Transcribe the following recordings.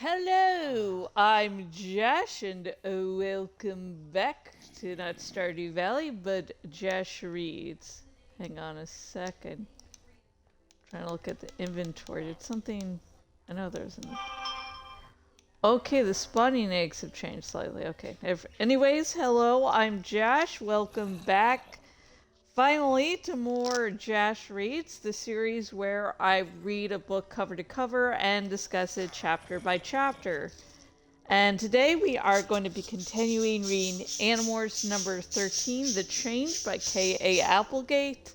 Hello, I'm Jash, and welcome back to not Stardew Valley, but Jash Reads. Hang on a second. Trying to look at the inventory. Did something? I know there's an. Okay, the spawning eggs have changed slightly. Okay. Anyways, hello, I'm Jash. Welcome back. Finally, to more Jash Reads, the series where I read a book cover to cover and discuss it chapter by chapter. And today we are going to be continuing reading Animorphs number 13, The Change by K.A. Applegate.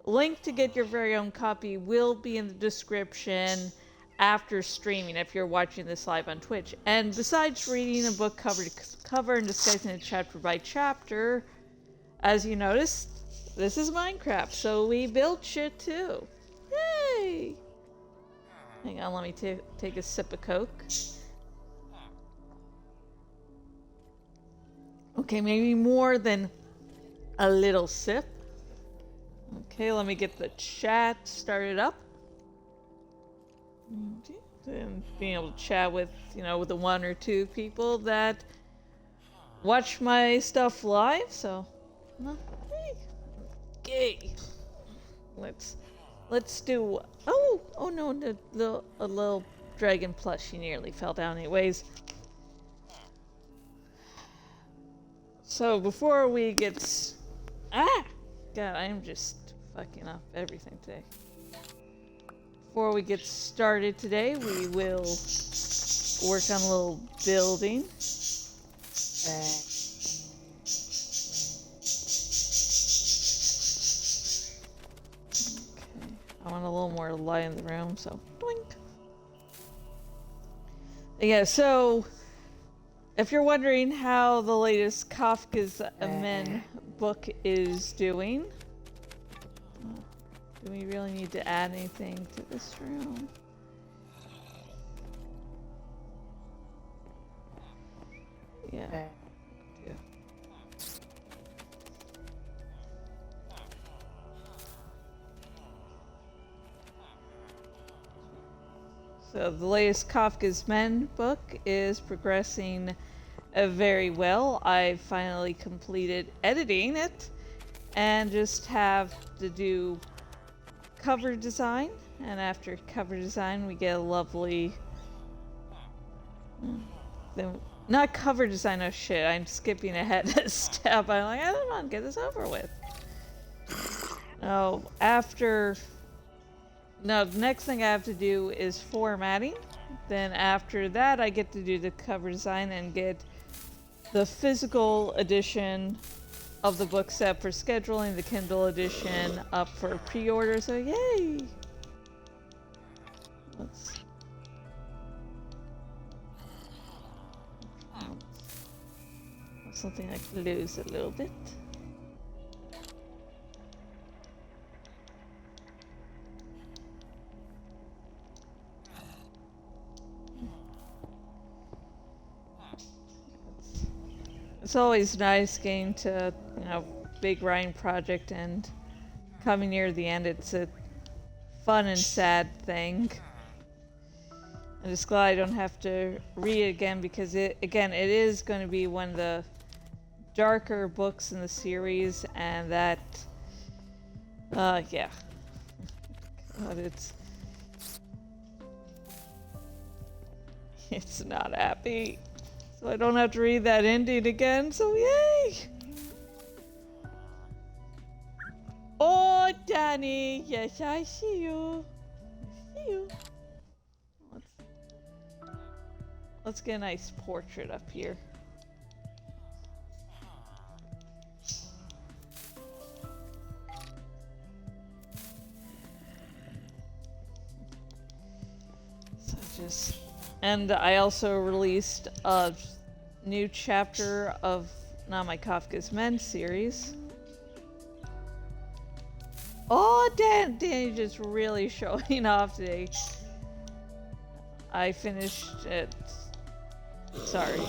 Link to get your very own copy will be in the description after streaming if you're watching this live on Twitch. And besides reading a book cover to cover and discussing it chapter by chapter, as you noticed, this is Minecraft, so we built shit too. Yay! Hang on, let me take a sip of Coke. Okay, maybe more than a little sip. Okay, let me get the chat started up. And being able to chat with, with the one or two people that watch my stuff live, so... Okay. Let's do... Oh no, a little dragon plushie nearly fell down anyways. So before we get... God, I am just fucking up everything today. Before we get started today, we will work on a little building. I want a little more light in the room, so blink. Yeah, so if you're wondering how the latest Kafka's Men book is doing, do we really need to add anything to this room? Yeah. So the latest Kafka's Men book is progressing very well. I finally completed editing it and just have to do cover design. And after cover design, we get a lovely... Not cover design, oh shit, I'm skipping ahead a step. I'm like, I don't want to get this over with. No, No, the next thing I have to do is formatting. Then after that, I get to do the cover design and get the physical edition of the book set for scheduling, the Kindle edition up for pre-order, so yay! Something I can lose a little bit. It's always nice getting to, big writing project and coming near the end. It's a fun and sad thing. I'm just glad I don't have to read it again because it is going to be one of the darker books in the series, and that, yeah. God, it's not happy. So I don't have to read that ending again, so yay! Oh, Danny! Yes, I see you. I see you. Let's get a nice portrait up here. And I also released a new chapter of Not My Kafka's Men series. Oh, Danny just really showing off today. I finished it. Sorry,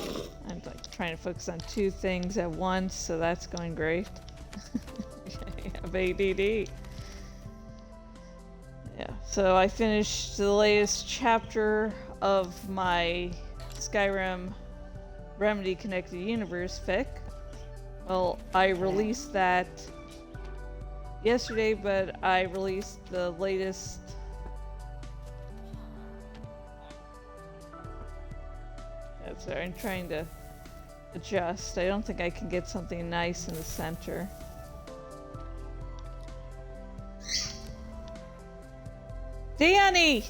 I'm trying to focus on two things at once, so that's going great. I have ADD. Yeah, So I finished the latest chapter of my Skyrim Remedy Connected Universe fic. Well, I released that yesterday, but I released the latest. Sorry, I'm trying to adjust. I don't think I can get something nice in the center. Danny!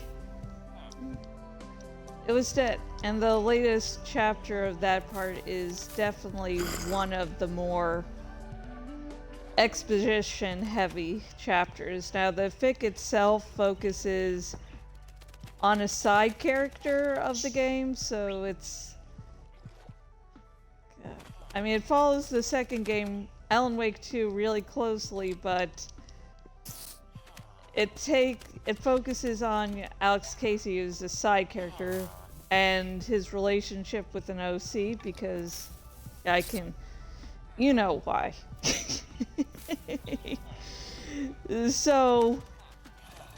It was dead. And the latest chapter of that part is definitely one of the more exposition heavy chapters. Now the fic itself focuses on a side character of the game, so it's... I mean, it follows the second game, Alan Wake 2, really closely, but it focuses on Alex Casey, who's a side character, and his relationship with an OC, because I can... You know why. So,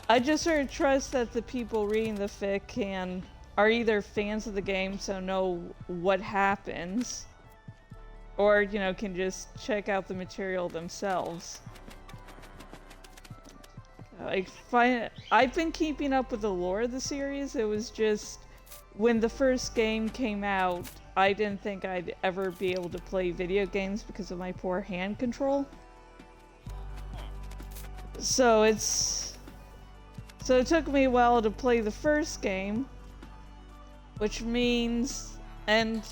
I just sort of trust that the people reading the fic are either fans of the game, so know what happens, or, you know, can just check out the material themselves. I've been keeping up with the lore of the series. It was just, when the first game came out, I didn't think I'd ever be able to play video games because of my poor hand control. So it took me a while to play the first game, which means, and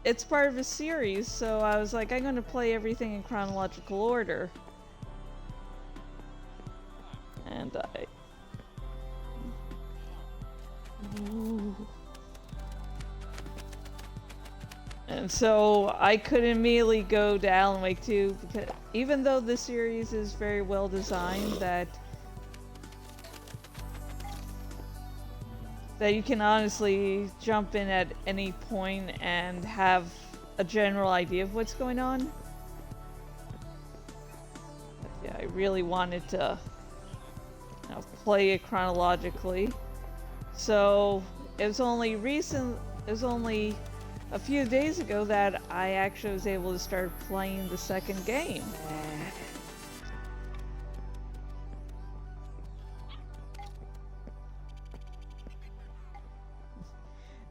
it's part of a series, so I was like, I'm going to play everything in chronological order. And And so I could immediately go to Alan Wake 2, because even though the series is very well designed, that you can honestly jump in at any point and have a general idea of what's going on. But yeah, I really wanted to, you know, play it chronologically. So it was only a few days ago that I actually was able to start playing the second game.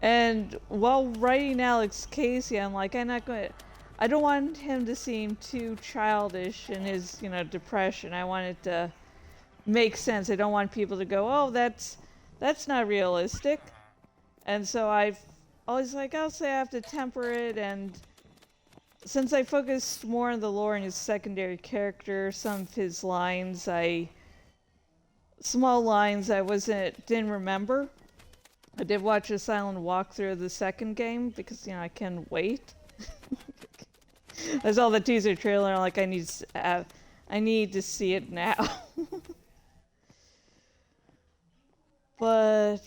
And while writing Alex Casey, I'm like, I don't want him to seem too childish in his, you know, depression. I want it to make sense. I don't want people to go, oh, that's not realistic. And so I've always like, I'll say I have to temper it, and since I focused more on the lore and his secondary character, some of his lines, small lines I didn't remember. I did watch a silent walkthrough of the second game because, you know, I can wait. I saw the teaser trailer and I'm like, I need to see it now. But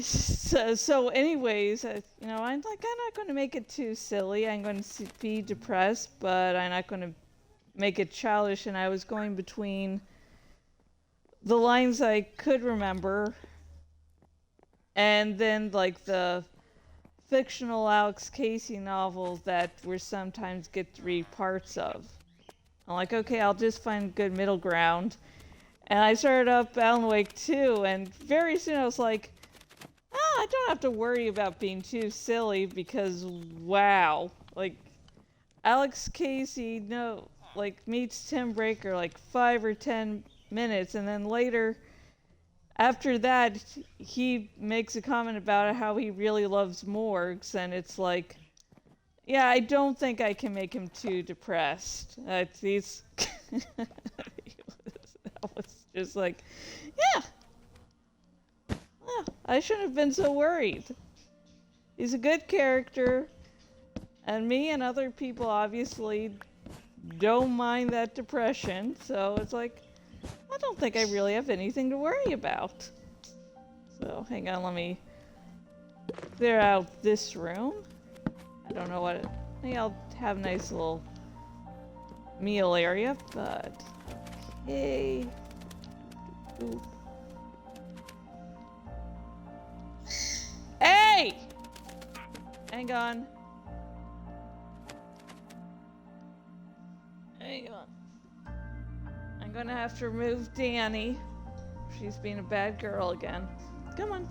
so anyways, you know, I'm not going to make it too silly. I'm going to be depressed, but I'm not going to make it childish. And I was going between the lines I could remember and then like the fictional Alex Casey novels that we sometimes get to read parts of. I'm like, okay, I'll just find a good middle ground. And I started up Alan Wake 2, and very soon I was like, I don't have to worry about being too silly, because wow, like Alex Casey meets Tim Breaker like 5 or 10 minutes, and then later after that he makes a comment about how he really loves morgues, and it's like, yeah, I don't think I can make him too depressed. He's that was just like, yeah, I shouldn't have been so worried. He's a good character, and me and other people obviously don't mind that depression, so it's like, I don't think I really have anything to worry about. So, hang on, let me clear out this room. I don't know maybe I'll have a nice little meal area, but okay. Ooh. Hang on. Hang on. I'm gonna have to remove Danny. She's being a bad girl again. Come on.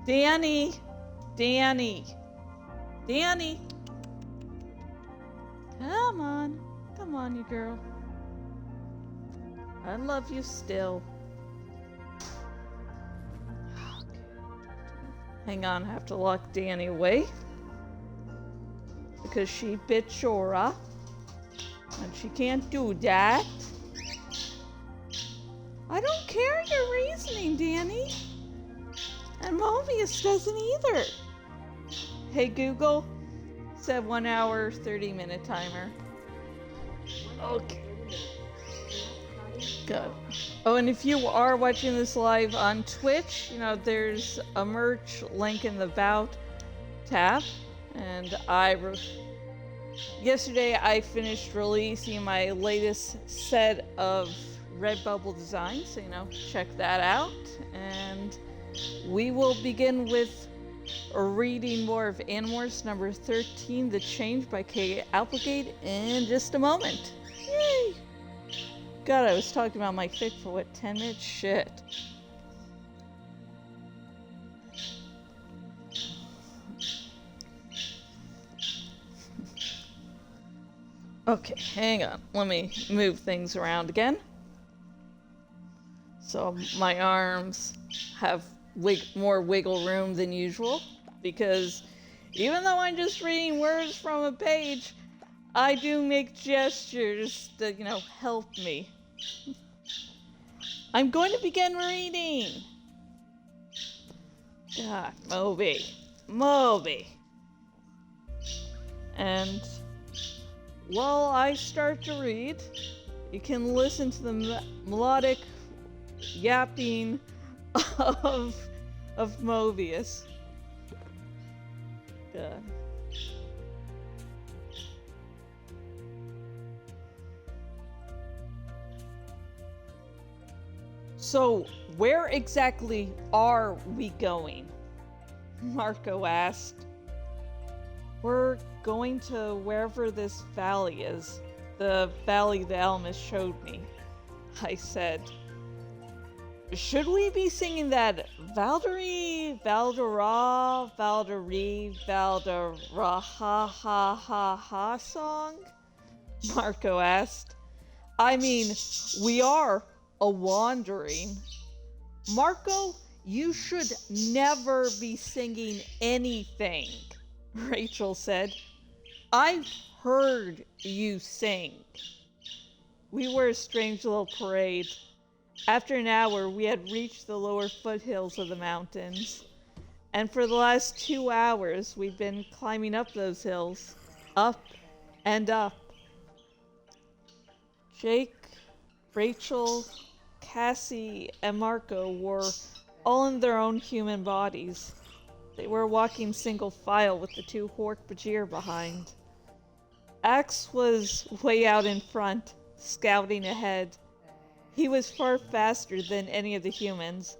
Danny! Danny! Danny! Come on. Come on, you girl. I love you still. Hang on, I have to lock Danny away. Because she bit Shora. And she can't do that. I don't care your reasoning, Danny. And Mobius doesn't either. Hey Google, set 1 hour, 30-minute timer. Okay. Good. Oh, and if you are watching this live on Twitch, you know, there's a merch link in the About tab. And yesterday I finished releasing my latest set of Redbubble designs, so, you know, check that out. And we will begin with reading more of Animorphs number 13, The Change by K. Applegate, in just a moment. Yay! God, I was talking about my fic for what, 10 minutes? Shit. Okay, hang on. Let me move things around again. So my arms have more wiggle room than usual, because even though I'm just reading words from a page, I do make gestures that, you know, help me. I'm going to begin reading. God, Moby. And while I start to read, you can listen to the melodic yapping of Mobius. God. So, where exactly are we going? Marco asked. We're going to wherever this valley is. The valley the Elmis showed me, I said. Should we be singing that Valdera, ha ha ha ha song? Marco asked. I mean, we are a-wandering. Marco, you should never be singing anything, Rachel said. I've heard you sing. We were a strange little parade. After an hour, we had reached the lower foothills of the mountains. And for the last 2 hours, we've been climbing up those hills. Up and up. Jake, Rachel, Cassie, and Marco were all in their own human bodies. They were walking single file with the 2 Hork-Bajir behind. Axe was way out in front, scouting ahead. He was far faster than any of the humans,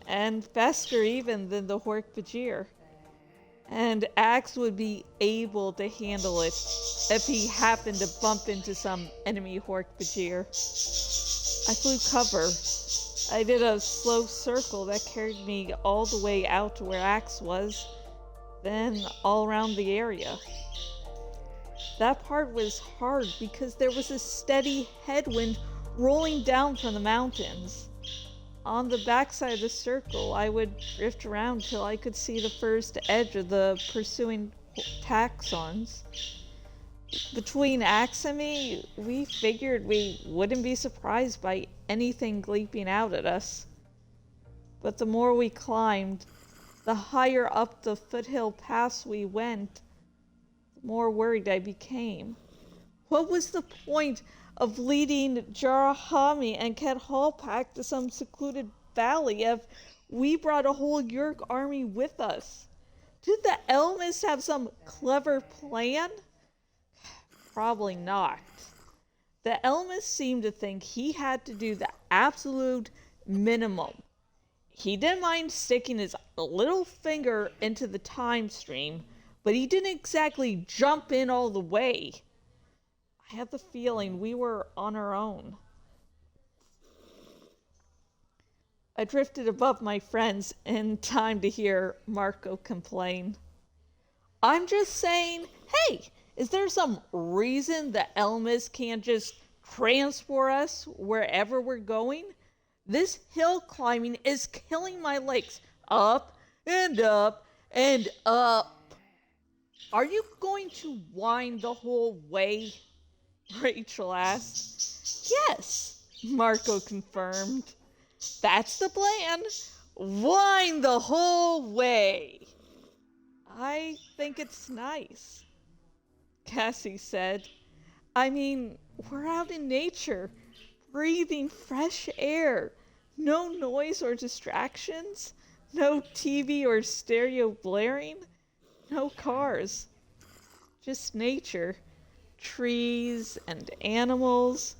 and faster even than the Hork-Bajir. And Axe would be able to handle it if he happened to bump into some enemy Hork-Bajir. I flew cover. I did a slow circle that carried me all the way out to where Axe was, then all around the area. That part was hard because there was a steady headwind rolling down from the mountains. On the backside of the circle, I would drift around till I could see the first edge of the pursuing taxons. Between Axe and me, we figured we wouldn't be surprised by anything leaping out at us. But the more we climbed, the higher up the foothill paths we went, the more worried I became. What was the point of leading Jarahami and Ket Hallpack to some secluded valley if we brought a whole Yeerk army with us? Did the Elmis have some clever plan? Probably not. The Elmis seemed to think he had to do the absolute minimum. He didn't mind sticking his little finger into the time stream, but he didn't exactly jump in all the way. I had the feeling we were on our own. I drifted above my friends in time to hear Marco complain. I'm just saying, hey, is there some reason the Elmas can't just transport us wherever we're going? This hill climbing is killing my legs. Up and up and up. Are you going to whine the whole way? Rachel asked. Yes, Marco confirmed. That's the plan. Whine the whole way. I think it's nice, Cassie said. I mean, we're out in nature, breathing fresh air. No noise or distractions. No TV or stereo blaring. No cars. Just nature. Trees and animals.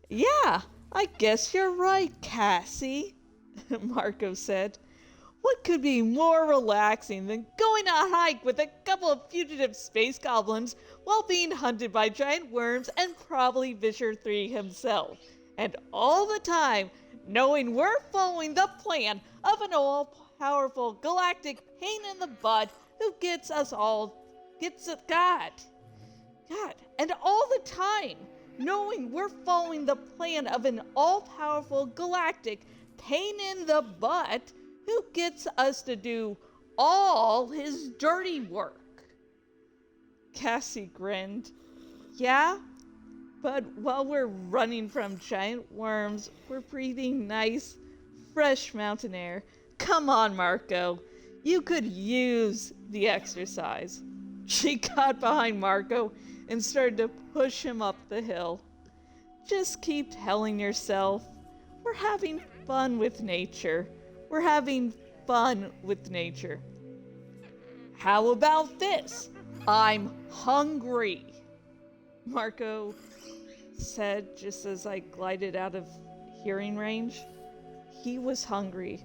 Yeah, I guess you're right, Cassie, Marco said. What could be more relaxing than going on a hike with a couple of fugitive space goblins while being hunted by giant worms and probably Visher 3 himself? And all the time, knowing we're following the plan of an all-powerful galactic pain in the butt who gets us all, God. And all the time, knowing we're following the plan of an all-powerful galactic pain in the butt who gets us to do all his dirty work. Cassie grinned. Yeah, but while we're running from giant worms, we're breathing nice, fresh mountain air. Come on, Marco. You could use the exercise. She got behind Marco and started to push him up the hill. Just keep telling yourself, we're having fun with nature. We're having fun with nature. How about this? I'm hungry, Marco said just as I glided out of hearing range. He was hungry.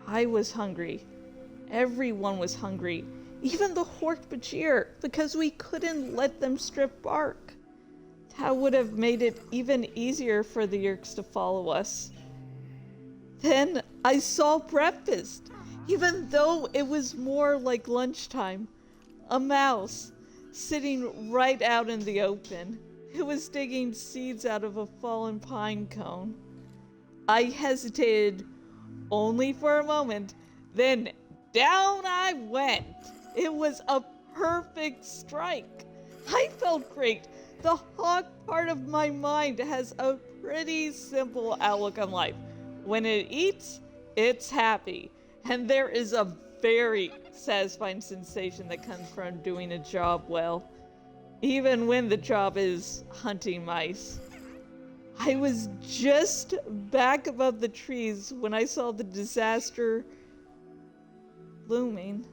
I was hungry. Everyone was hungry. Even the Hork-Bajir, because we couldn't let them strip bark. That would have made it even easier for the Yeerks to follow us. Then I saw breakfast, even though it was more like lunchtime. A mouse, sitting right out in the open. It was digging seeds out of a fallen pine cone. I hesitated only for a moment, then down I went. It was a perfect strike. I felt great. The hawk part of my mind has a pretty simple outlook on life. When it eats, it's happy. And there is a very satisfying sensation that comes from doing a job well, even when the job is hunting mice. I was just back above the trees when I saw the disaster looming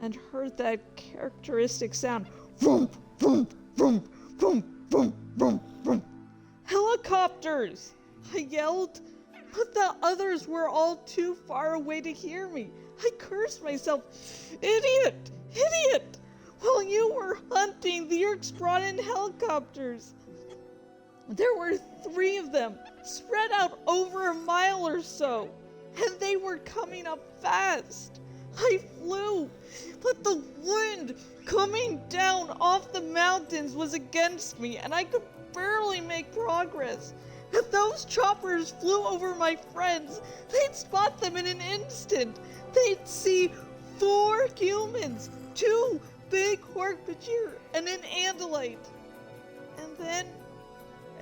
and heard that characteristic sound. Vroom, vroom, vroom, vroom, vroom, vroom, vroom. Helicopters! I yelled, but the others were all too far away to hear me. I cursed myself. Idiot! Idiot! While you were hunting, the Yeerks brought in helicopters. There were 3 of them, spread out over a mile or so, and they were coming up fast. I flew, but the wind coming down off the mountains was against me, and I could barely make progress. If those choppers flew over my friends, they'd spot them in an instant. They'd see 4 humans, 2 big Hork-Bajir, and an Andalite. And then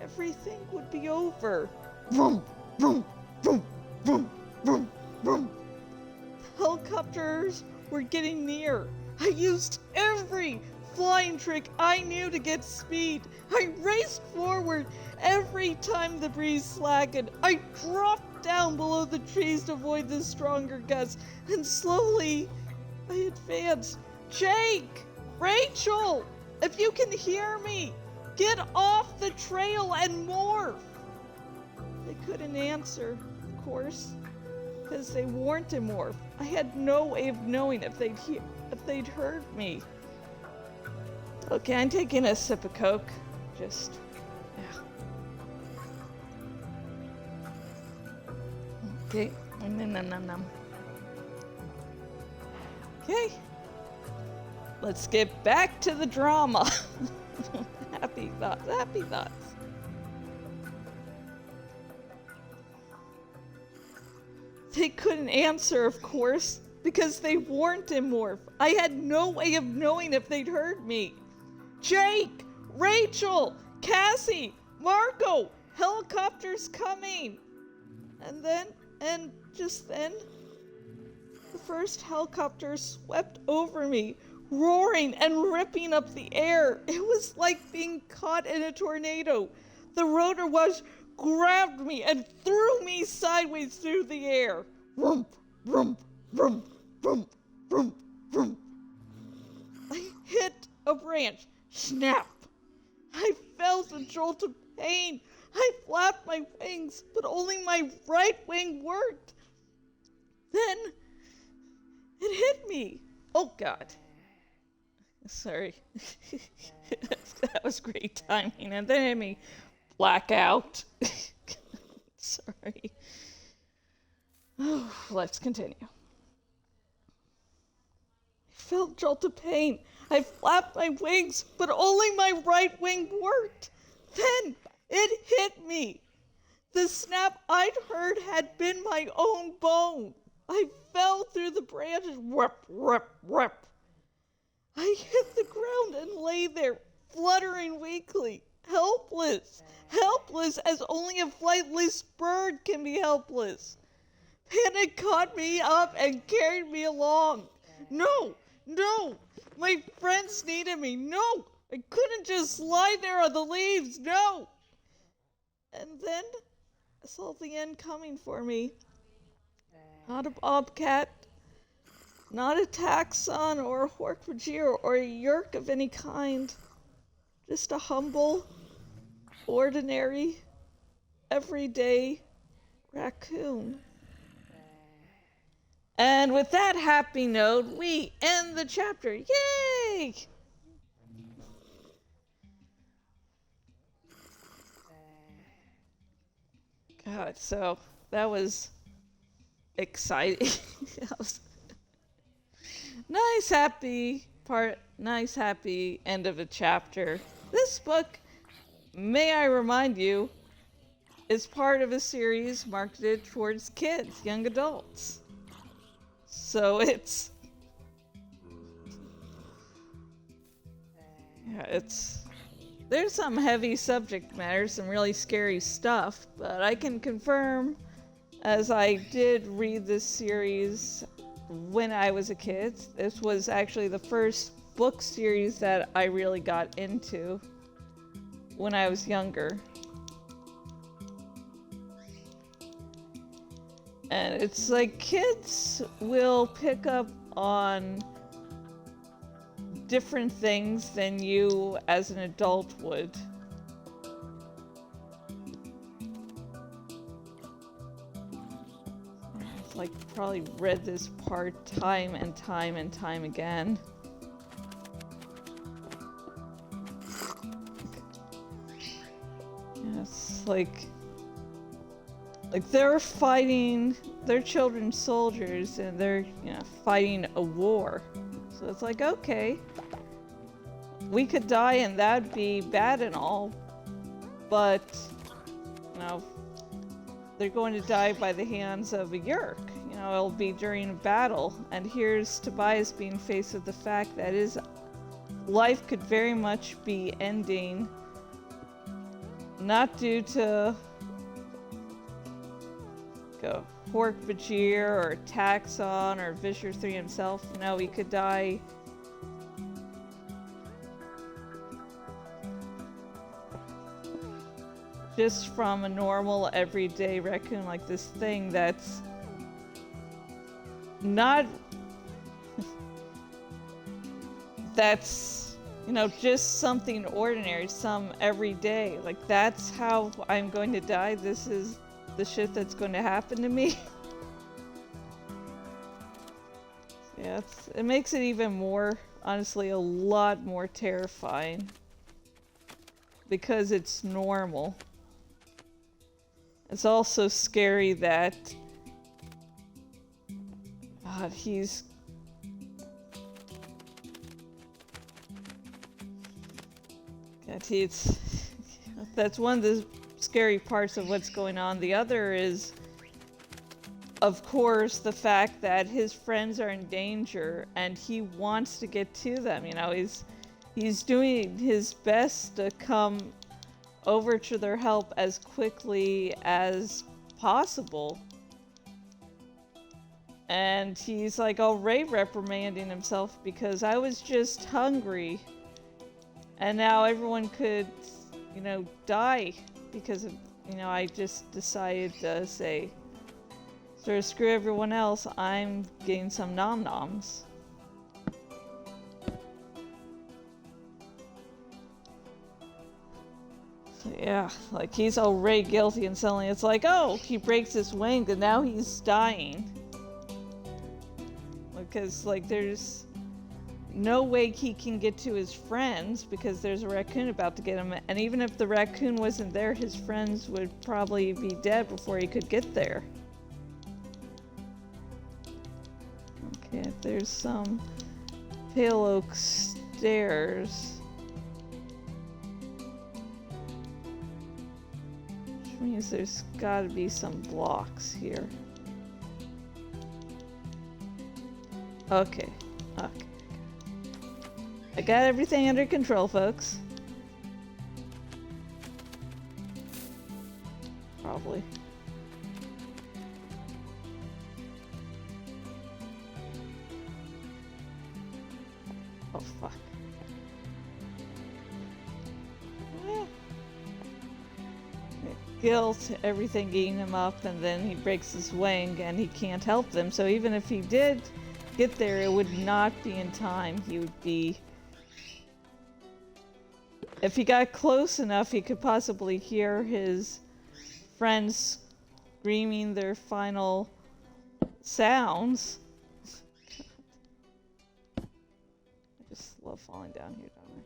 everything would be over. Vroom, vroom, vroom, vroom, vroom, vroom. Helicopters were getting near. I used every flying trick I knew to get speed. I raced forward every time the breeze slackened. I dropped down below the trees to avoid the stronger gusts, and slowly I advanced. Jake! Rachel! If you can hear me, get off the trail and morph! They couldn't answer, of course, because they weren't a morph. I had no way of knowing if if they'd heard me. Okay, I'm taking a sip of Coke. Just, yeah. Okay. Nom. Okay. Let's get back to the drama. Happy thoughts, happy thoughts. They couldn't answer, of course, because they weren't Animorph. I had no way of knowing if they'd heard me. Jake! Rachel! Cassie! Marco! Helicopter's coming! And just then, the first helicopter swept over me, roaring and ripping up the air. It was like being caught in a tornado. The rotor wash grabbed me and threw me sideways through the air. Vroom, vroom, vroom, vroom, vroom, vroom. I hit a branch. Snap! I felt a jolt of pain. I flapped my wings, but only my right wing worked. Then it hit me. Oh, God. Sorry. That was great timing. And then it hit me. Blackout. Sorry. Oh, let's continue. I felt a jolt of pain. I flapped my wings, but only my right wing worked. Then it hit me. The snap I'd heard had been my own bone. I fell through the branches. Rip, rip, rip. I hit the ground and lay there, fluttering weakly, helpless. Helpless as only a flightless bird can be helpless. Panic caught me up and carried me along. No, my friends needed me. No, I couldn't just lie there on the leaves. No. And then I saw the end coming for me. Not a bobcat, not a taxon or a hork-bajir or a yerk of any kind. Just a humble, ordinary, everyday raccoon. And with that happy note, we end the chapter. Yay! God, so that was exciting. Nice, happy end of a chapter. This book, may I remind you, is part of a series marketed towards kids, young adults. So there's some heavy subject matter, some really scary stuff, but I can confirm, as I did read this series when I was a kid, this was actually the first book series that I really got into when I was younger. And it's like kids will pick up on different things than you as an adult would. I've like probably read this part time and time and time again. Yeah, it's like they're fighting, they're children soldiers, and they're, fighting a war. So it's like, okay, we could die and that'd be bad and all, but, they're going to die by the hands of a yerk. It'll be during a battle. And here's Tobias being faced with the fact that his life could very much be ending, not due to a hork-bajir or taxon or Visher 3 himself. No, he could die just from a normal everyday raccoon, like this thing that's not that's just something ordinary, some everyday. Like, that's how I'm going to die. This is the shit that's going to happen to me. Yeah, it makes it even more, honestly, a lot more terrifying. Because it's normal. It's also scary that God, it's that's one of the scary parts of what's going on. The other is, of course, the fact that his friends are in danger and he wants to get to them. You know, he's doing his best to come over to their help as quickly as possible. And he's like already reprimanding himself because I was just hungry. And now everyone could, you know, die because of, you know, I just decided to say, sort of screw everyone else, I'm getting some nom-noms. So yeah, like he's already guilty and suddenly it's like, oh, he breaks his wing and now he's dying. Because, like, there's no way he can get to his friends because there's a raccoon about to get him. And even if the raccoon wasn't there, his friends would probably be dead before he could get there. Okay, there's some Pale Oak stairs. Which means there's gotta be some blocks here. Okay. I got everything under control, folks. Probably. Oh, fuck. Guilt, everything eating him up, and then he breaks his wing and he can't help them. So even if he did get there, it would not be in time. He would be... If he got close enough, he could possibly hear his friends screaming their final sounds. I just love falling down here, don't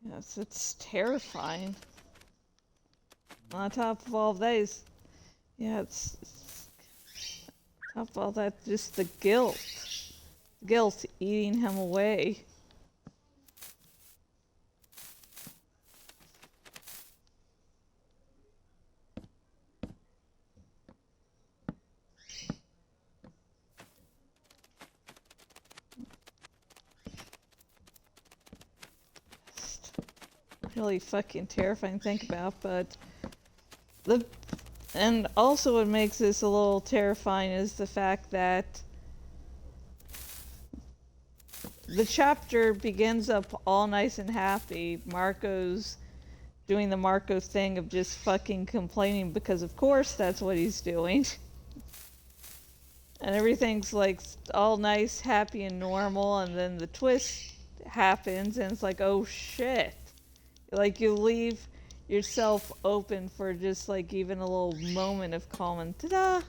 I? Yes, it's terrifying. On top of all these, yeah, it's top of all that, just the guilt eating him away. Really fucking terrifying to think about, but and also what makes this a little terrifying is the fact that the chapter begins up all nice and happy. Marco's doing the Marco thing of just fucking complaining because of course that's what he's doing. And everything's like all nice, happy, and normal, and then the twist happens and it's like, oh shit. Like, you leave yourself open for just, like, even a little moment of calm and ta-da!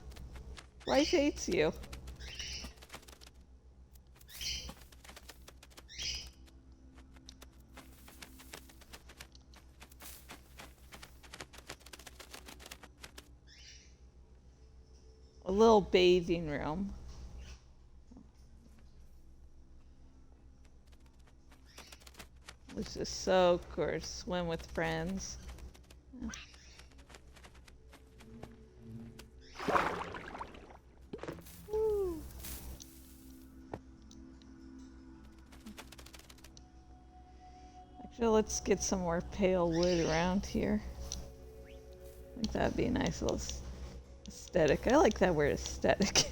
Life hates you. A little bathing room. Which is so cool. Swim with friends. Woo. Actually, let's get some more pale wood around here. I think that'd be a nice little aesthetic. I like that word, aesthetic.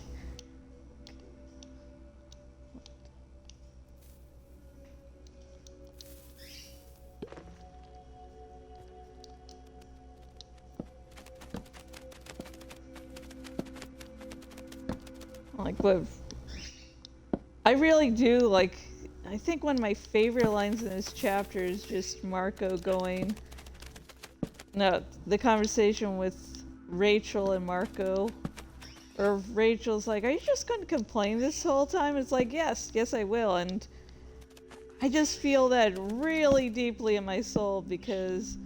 Like, what I really do, like, I I think one of my favorite lines in this chapter is just Marco going... No, the conversation with Rachel and Marco. Or Rachel's like, are you just going to complain this whole time? It's like, yes, I will. And I just feel that really deeply in my soul because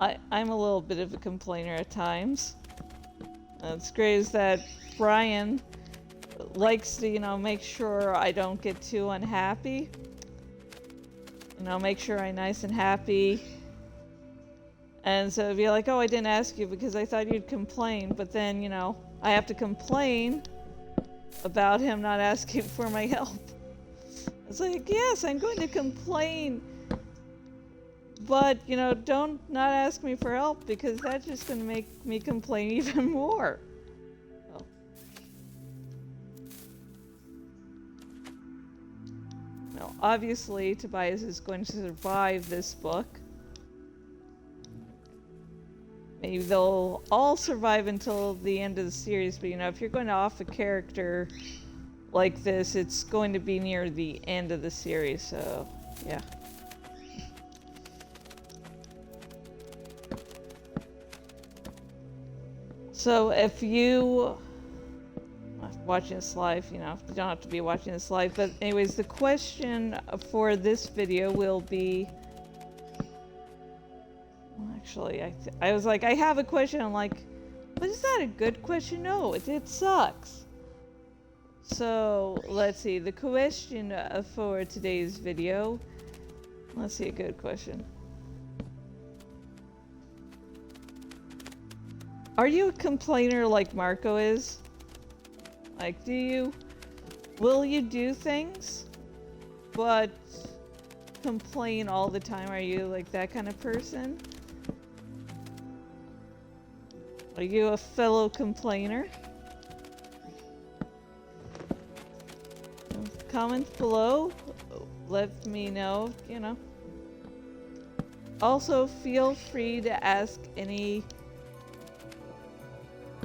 I'm a little bit of a complainer at times. It's great is that Brian likes to, you know, make sure I don't get too unhappy. You know, make sure I'm nice and happy. And so it'd be like, oh, I didn't ask you because I thought you'd complain. But then, you know, I have to complain about him not asking for my help. It's like, yes, I'm going to complain. But, you know, don't not ask me for help because that's just going to make me complain even more. Oh. Now, obviously, Tobias is going to survive this book. Maybe they'll all survive until the end of the series, but, you know, if you're going to off a character like this, it's going to be near the end of the series, so, yeah. So if you watching this live, you know, you don't have to be watching this live, but anyways, the question for this video will be, well, actually, I was like, I have a question, I'm like, but is that a good question? No, it sucks. So let's see, the question for today's video, let's see, a good question. Are you a complainer like Marco is? Like, will you do things, but complain all the time? Are you like that kind of person? Are you a fellow complainer? Comment below, let me know, you know. Also, feel free to ask any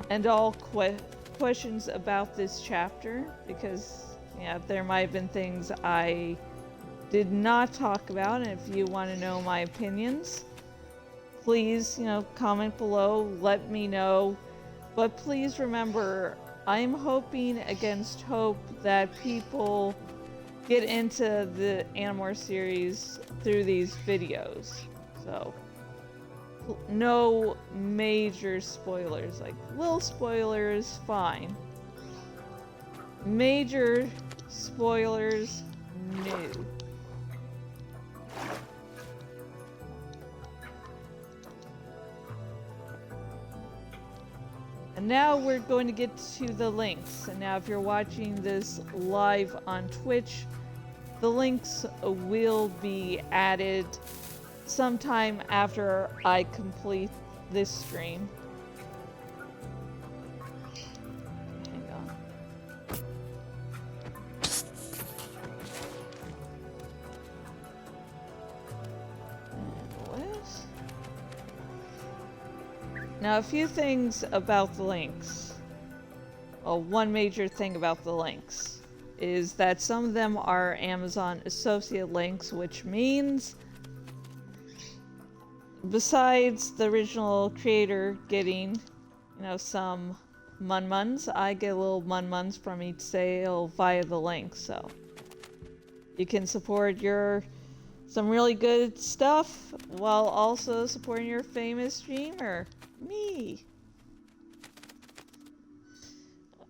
and all questions about this chapter, because yeah, there might have been things I did not talk about, and if you want to know my opinions, please, you know, comment below, let me know. But please remember, I'm hoping against hope that people get into the Animorphs series through these videos. So no major spoilers, like little spoilers, fine. Major spoilers, no. And now we're going to get to the links. And now if you're watching this live on Twitch, the links will be added sometime after I complete this stream. Hang on. Now, a few things about the links. Well, one major thing about the links is that some of them are Amazon associate links, which means besides the original creator getting, you know, some mun-muns, I get little mun-muns from each sale via the link, so you can support some really good stuff while also supporting your famous streamer, me.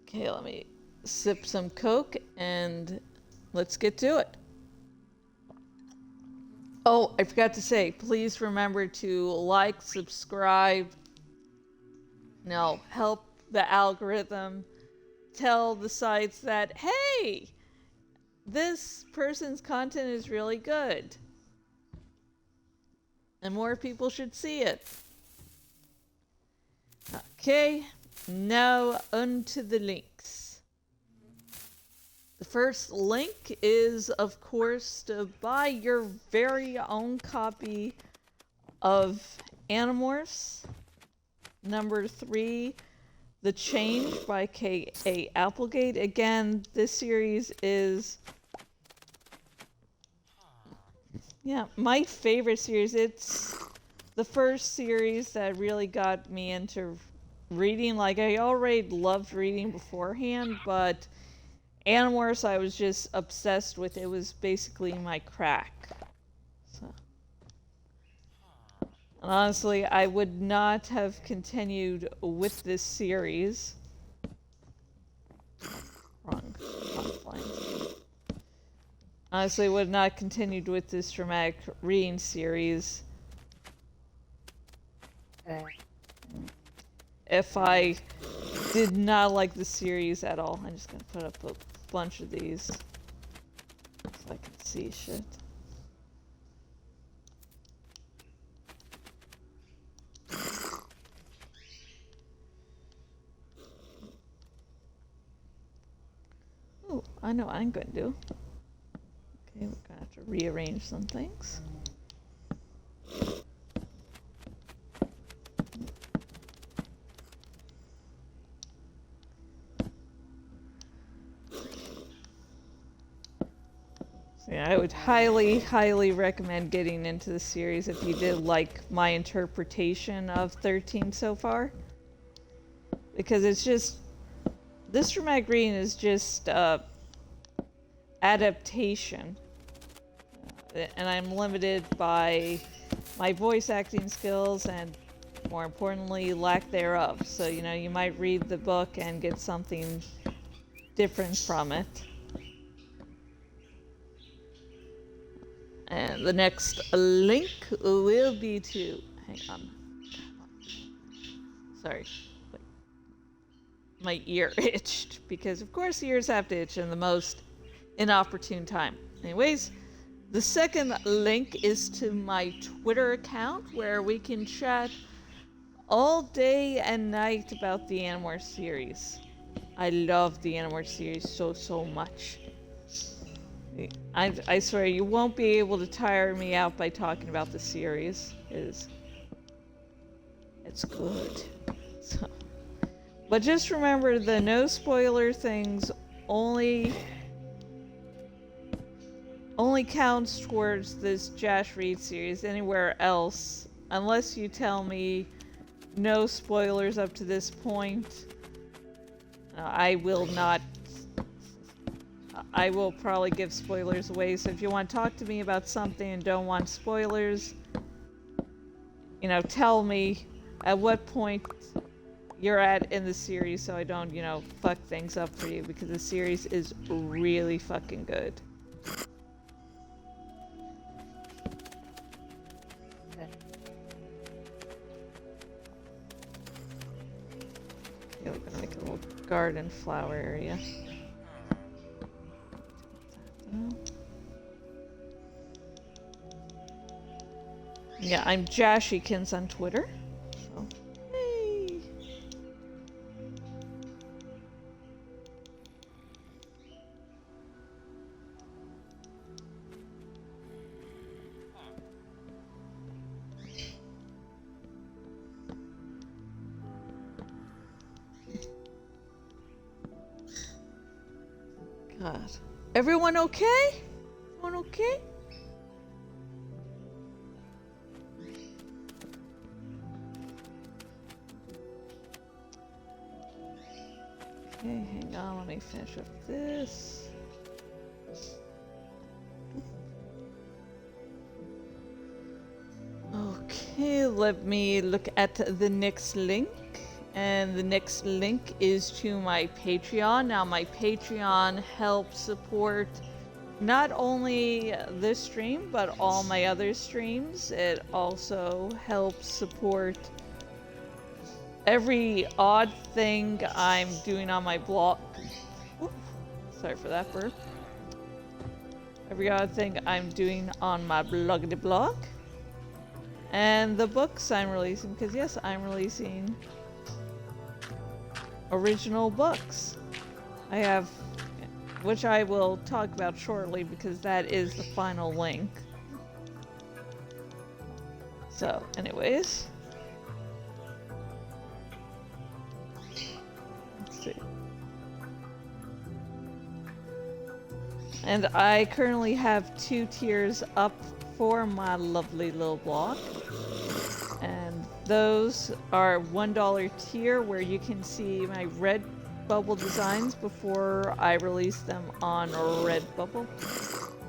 Okay, let me sip some Coke and let's get to it. Oh, I forgot to say, please remember to like, subscribe, you know, help the algorithm, tell the sites that, hey, this person's content is really good, and more people should see it. Okay, now onto the links. The first link is, of course, to buy your very own copy of Animorphs #3, The Change by K.A. Applegate. Again, this series is, yeah, my favorite series. It's the first series that really got me into reading. Like, I already loved reading beforehand, but Animorphs I was just obsessed with. It was basically my crack. So. And honestly, I would not have continued with this series. Wrong lines. Honestly, would not continued with this dramatic reading series if I did not like the series at all. I'm just gonna put up a bunch of these so I can see shit. Oh, I know what I'm going to do. Okay, we're going to have to rearrange some things. So yeah, I would highly, highly recommend getting into the series if you did like my interpretation of 13 so far. Because it's just... This dramatic reading is just adaptation, and I'm limited by my voice acting skills and, more importantly, lack thereof. So, you know, you might read the book and get something different from it. And the next link will be to... Hang on. Sorry. My ear itched, because of course ears have to itch in the most inopportune time. Anyways, the second link is to my Twitter account, where we can chat all day and night about the Animorphs series. I love the Animorphs series so much. I swear you won't be able to tire me out by talking about the series. It's good. So. But just remember, the no spoiler things only counts towards this Jash Read series. Anywhere else, unless you tell me no spoilers up to this point, I will not. I will probably give spoilers away. So if you want to talk to me about something and don't want spoilers, you know, tell me at what point you're at in the series, so I don't, you know, fuck things up for you, because the series is really fucking good. Okay, we're gonna make a little garden flower area. Yeah, I'm Jashykins on Twitter. So, hey. God. Everyone okay? Everyone okay? Okay, hang on, let me finish up this. Okay, let me look at the next link. And the next link is to my Patreon. Now, my Patreon helps support not only this stream, but all my other streams. It also helps support every odd thing I'm doing on my blog. Oops, sorry for that burp. Every odd thing I'm doing on my blog. And the books I'm releasing, because yes, I'm releasing original books. I have, which I will talk about shortly, because that is the final link. So, anyways. see. And I currently have 2 tiers up for my lovely little blog. And those are $1 tier where you can see my Redbubble designs before I release them on Redbubble.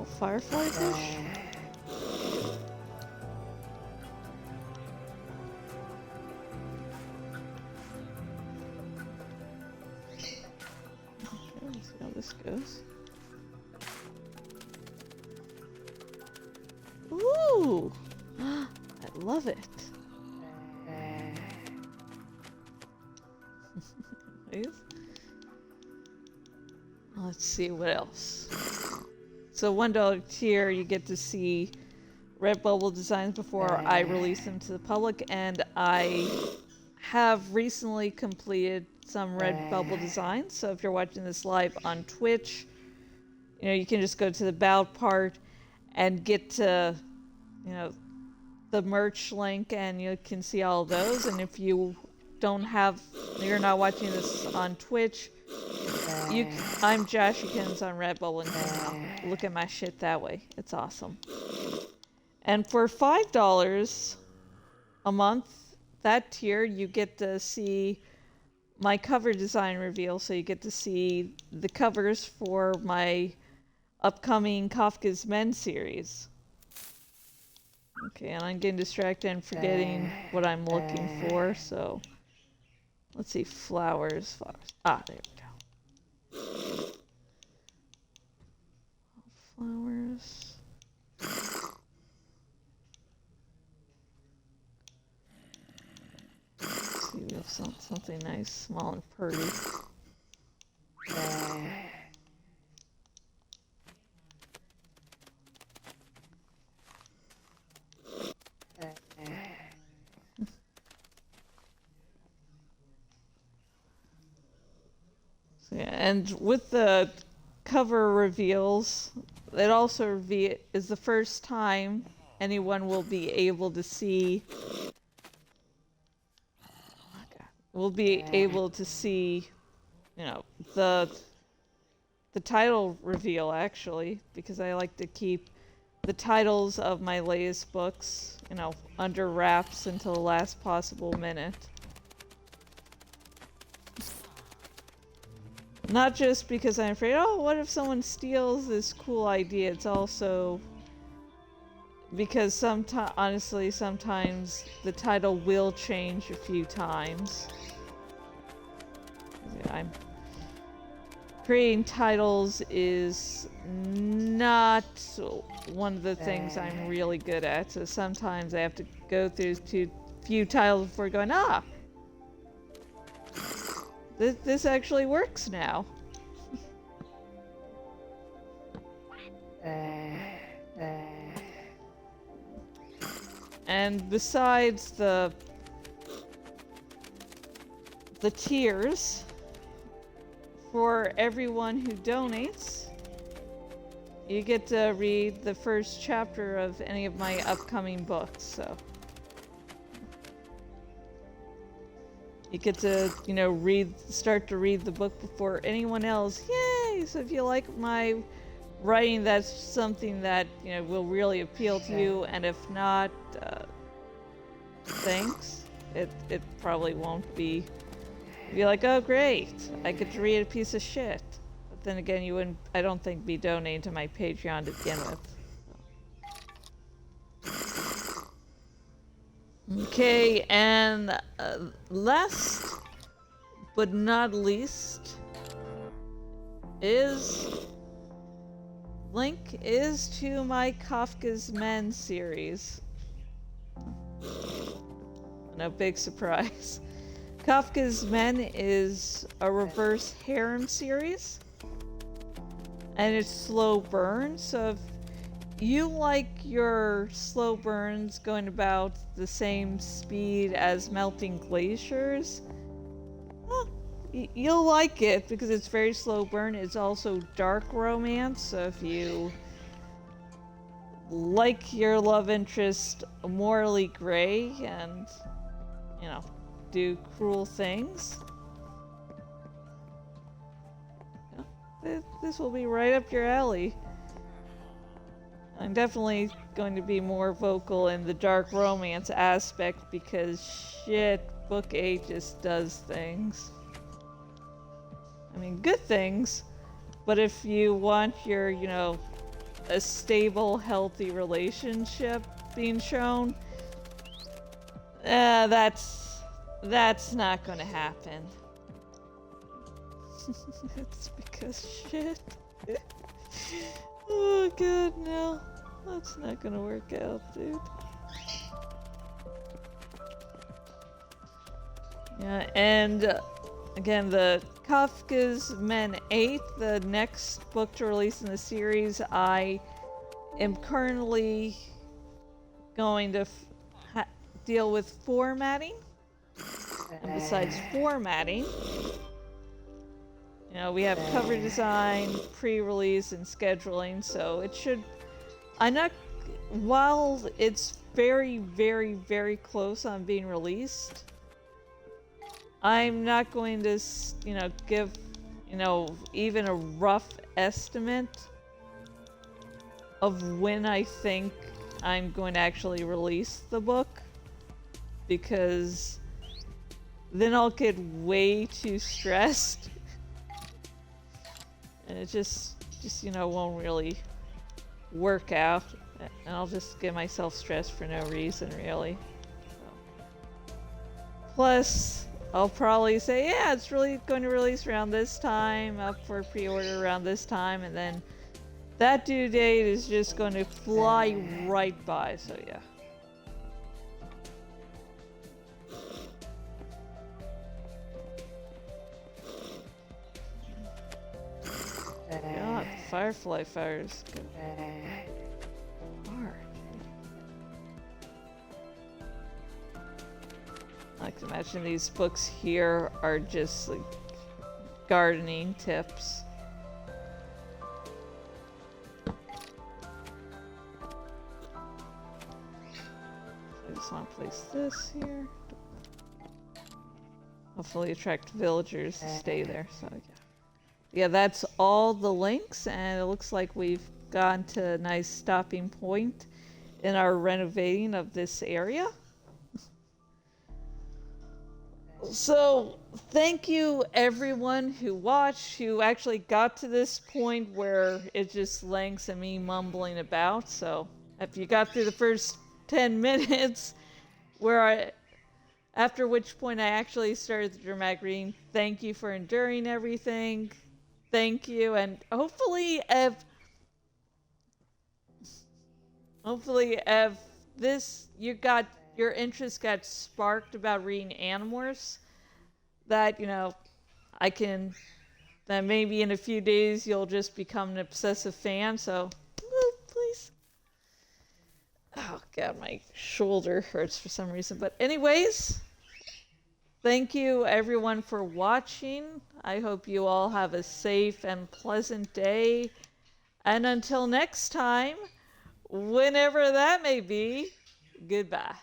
Oh, firefly fish. Okay, let's see how this goes. Ooh! I love it. Let's see what else. So $1 tier, you get to see Redbubble designs before I release them to the public, and I have recently completed some Redbubble designs. So if you're watching this live on Twitch, you know, you can just go to the About part and get to, you know, the merch link, and you can see all of those. And if you don't have, you're not watching this on Twitch, I'm Jashikins on Redbubble, and you can look at my shit that way. It's awesome. And for $5 a month, that tier, you get to see my cover design reveal. So you get to see the covers for my upcoming Kafka's Men series. Okay, and I'm getting distracted and forgetting what I'm looking for, so let's see, flowers. Ah, there we go. Flowers. Let's see, we have something nice, small and pretty. Yeah, and with the cover reveals, it also is the first time anyone will be able to see. You know, the title reveal, actually, because I like to keep the titles of my latest books, you know, under wraps until the last possible minute. Not just because I'm afraid, oh, what if someone steals this cool idea? It's also because honestly, sometimes the title will change a few times. I'm creating titles is not one of the things I'm really good at, so sometimes I have to go through a few titles before going, this actually works now. And besides the tiers, for everyone who donates, you get to read the first chapter of any of my upcoming books, so you get to, you know, start to read the book before anyone else. Yay! So if you like my writing, that's something that, you know, will really appeal to you, and if not, thanks. It probably won't be. Be like, oh great, I get to read a piece of shit. But then again, you wouldn't, I don't think, be donating to my Patreon to begin with. Okay, and last but not least link is to my Kafka's Men series. No big surprise. Kafka's Men is a reverse harem series, and it's slow burn, so if you like your slow burns going about the same speed as melting glaciers, well, you'll like it because it's very slow burn. It's also dark romance, so if you like your love interest morally gray and, you know, do cruel things, this will be right up your alley. I'm definitely going to be more vocal in the dark romance aspect because shit, book 8 just does things. I mean, good things, but if you want your, a stable, healthy relationship being shown, that's not gonna happen. It's because shit. Oh god, no. That's not gonna work out, dude. Yeah, and again, the Kafka's Men 8, the next book to release in the series, I am currently going to deal with formatting. And besides formatting, we have cover design, pre-release, and scheduling, so it should... While it's very, very, very close on being released, I'm not going to, give, even a rough estimate of when I think I'm going to actually release the book, because then I'll get way too stressed. And it just won't really work out. And I'll just get myself stressed for no reason, really. So. Plus, I'll probably say, yeah, it's really going to release around this time, up for pre-order around this time, and then that due date is just going to fly right by, so yeah. God, Firefly fires go hard. I can imagine these books here are just like gardening tips. I just want to place this here. Hopefully attract villagers to stay there, so yeah. Yeah, that's all the links, and it looks like we've gotten to a nice stopping point in our renovating of this area. So, thank you everyone who watched, who actually got to this point where it's just Lanks and me mumbling about. So, if you got through the first 10 minutes, after which point I actually started the dramatic reading, thank you for enduring everything. Thank you, and hopefully if your interest got sparked about reading Animorphs, that that maybe in a few days you'll just become an obsessive fan. So, please. Oh god, my shoulder hurts for some reason. But anyways, thank you everyone for watching. I hope you all have a safe and pleasant day. And until next time, whenever that may be, goodbye.